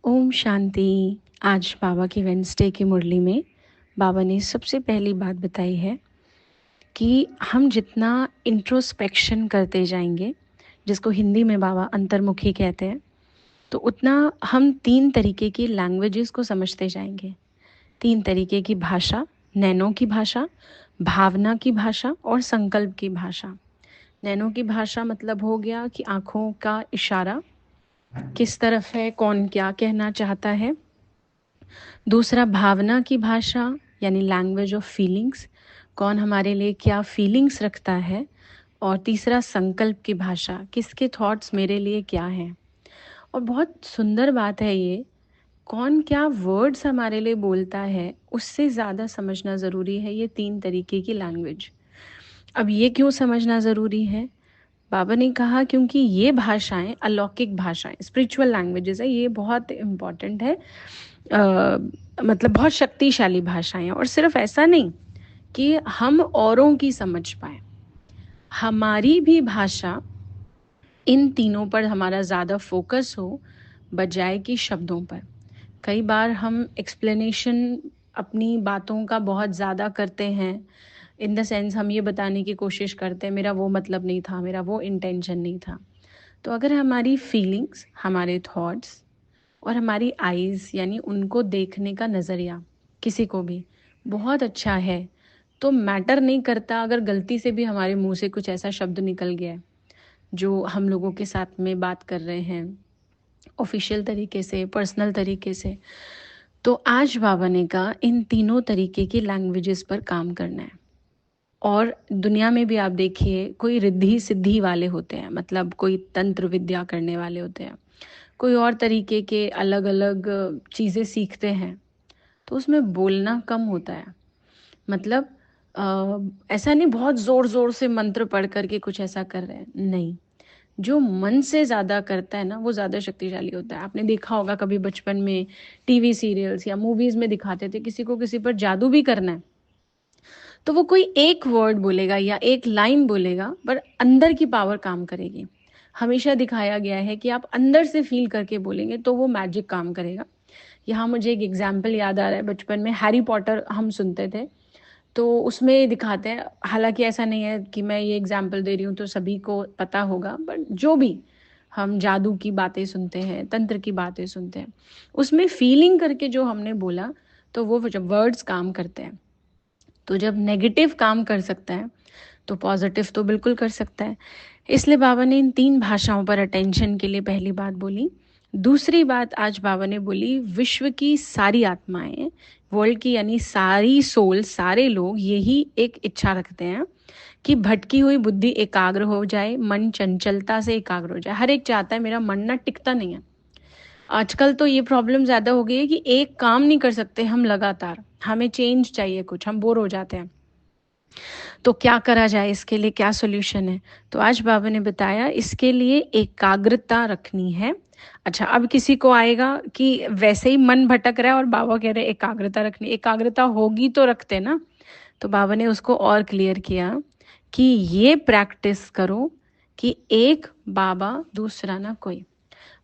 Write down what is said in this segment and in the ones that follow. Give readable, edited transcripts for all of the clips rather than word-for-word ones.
ओम शांति। आज बाबा की वेंसडे की मुरली में बाबा ने सबसे पहली बात बताई है कि हम जितना इंट्रोस्पेक्शन करते जाएंगे, जिसको हिंदी में बाबा अंतर्मुखी कहते हैं, तो उतना हम 3 तरीके की लैंग्वेजेस को समझते जाएंगे। 3 तरीके की भाषा, नैनो की भाषा, भावना की भाषा और संकल्प की भाषा। नैनो की भाषा मतलब हो गया कि आँखों का इशारा किस तरफ है, कौन क्या कहना चाहता है। दूसरा भावना की भाषा यानी लैंग्वेज ऑफ फीलिंग्स, कौन हमारे लिए क्या फीलिंग्स रखता है। और तीसरा संकल्प की भाषा, किसके थॉट्स मेरे लिए क्या हैं। और बहुत सुंदर बात है ये, कौन क्या वर्ड्स हमारे लिए बोलता है उससे ज़्यादा समझना ज़रूरी है ये 3 तरीके की लैंग्वेज। अब ये क्यों समझना ज़रूरी है? बाबा ने कहा क्योंकि ये भाषाएं अलौकिक भाषाएं, स्पिरिचुअल लैंग्वेजेस है, ये बहुत इम्पॉर्टेंट है। मतलब बहुत शक्तिशाली भाषाएं हैं। और सिर्फ ऐसा नहीं कि हम औरों की समझ पाए, हमारी भी भाषा इन तीनों पर हमारा ज़्यादा फोकस हो बजाय कि शब्दों पर। कई बार हम एक्सप्लेनेशन अपनी बातों का बहुत ज़्यादा करते हैं, इन द सेंस हम ये बताने की कोशिश करते हैं मेरा वो मतलब नहीं था, मेरा वो इंटेंशन नहीं था। तो अगर हमारी फीलिंग्स, हमारे थॉट्स और हमारी आईज़ यानी उनको देखने का नज़रिया किसी को भी बहुत अच्छा है, तो मैटर नहीं करता अगर गलती से भी हमारे मुंह से कुछ ऐसा शब्द निकल गया है जो हम लोगों के साथ में बात कर रहे हैं ऑफिशियल तरीके से, पर्सनल तरीके से। तो आज बाबा ने कहा इन तीनों तरीके की लैंग्वेजेस पर काम करना है। और दुनिया में भी आप देखिए, कोई रिद्धि सिद्धि वाले होते हैं, मतलब कोई तंत्र विद्या करने वाले होते हैं, कोई और तरीके के अलग अलग चीज़ें सीखते हैं, तो उसमें बोलना कम होता है। मतलब ऐसा नहीं बहुत ज़ोर ज़ोर से मंत्र पढ़ करके कुछ ऐसा कर रहे हैं, नहीं। जो मन से ज़्यादा करता है ना, वो ज़्यादा शक्तिशाली होता है। आपने देखा होगा कभी बचपन में टीवी सीरियल्स या मूवीज़ में दिखाते थे, किसी को किसी पर जादू भी करना है तो वो कोई एक वर्ड बोलेगा या एक लाइन बोलेगा, पर अंदर की पावर काम करेगी। हमेशा दिखाया गया है कि आप अंदर से फील करके बोलेंगे तो वो मैजिक काम करेगा। यहाँ मुझे एक एग्जाम्पल याद आ रहा है, बचपन में हैरी पॉटर हम सुनते थे, तो उसमें दिखाते हैं, हालांकि ऐसा नहीं है कि मैं ये एग्जाम्पल दे रही हूँ तो सभी को पता होगा, बट जो भी हम जादू की बातें सुनते हैं, तंत्र की बातें सुनते हैं, उसमें फीलिंग करके जो हमने बोला तो वो जब वर्ड्स काम करते हैं, तो जब नेगेटिव काम कर सकता है तो पॉजिटिव तो बिल्कुल कर सकता है। इसलिए बाबा ने इन 3 भाषाओं पर अटेंशन के लिए पहली बात बोली। दूसरी बात आज बाबा ने बोली, विश्व की सारी आत्माएं, वर्ल्ड की यानी सारी सोल, सारे लोग यही एक इच्छा रखते हैं कि भटकी हुई बुद्धि एकाग्र हो जाए, मन चंचलता से एकाग्र हो जाए। हर एक चाहता है मेरा मन ना टिकता नहीं है। आजकल तो ये प्रॉब्लम ज़्यादा हो गई है कि एक काम नहीं कर सकते हम लगातार, हमें चेंज चाहिए, कुछ हम बोर हो जाते हैं। तो क्या करा जाए, इसके लिए क्या सोल्यूशन है? तो आज बाबा ने बताया इसके लिए एकाग्रता रखनी है। अच्छा, अब किसी को आएगा कि वैसे ही मन भटक रहा है और बाबा कह रहे हैं एकाग्रता रखनी, एकाग्रता होगी तो रखते ना। तो बाबा ने उसको और क्लियर किया कि ये प्रैक्टिस करो कि एक बाबा दूसरा ना कोई।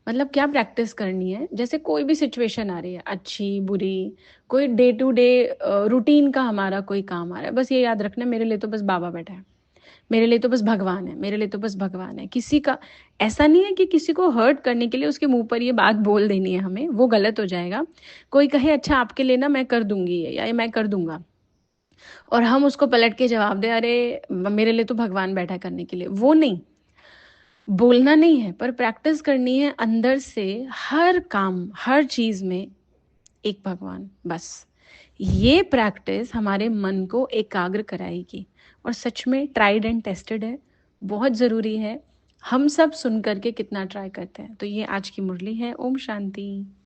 मतलब क्या प्रैक्टिस करनी है, जैसे कोई भी सिचुएशन आ रही है, अच्छी बुरी, कोई डे टू डे रूटीन का हमारा कोई काम आ रहा है, बस ये याद रखना मेरे लिए तो बस बाबा बैठा है, मेरे लिए तो बस भगवान है, मेरे लिए तो बस भगवान है। किसी का ऐसा नहीं है कि किसी को हर्ट करने के लिए उसके मुंह पर ये बात बोल देनी है हमें, वो गलत हो जाएगा। कोई कहे अच्छा आपके लिए ना मैं कर दूंगी ये, या मैं कर दूंगा, और हम उसको पलट के जवाब दे अरे मेरे लिए तो भगवान बैठा है करने के लिए, वो नहीं। बोलना नहीं है, पर प्रैक्टिस करनी है अंदर से, हर काम हर चीज में एक भगवान बस। ये प्रैक्टिस हमारे मन को एकाग्र कराएगी और सच में ट्राइड एंड टेस्टेड है, बहुत ज़रूरी है। हम सब सुन करके कितना ट्राई करते हैं। तो ये आज की मुरली है। ओम शांति।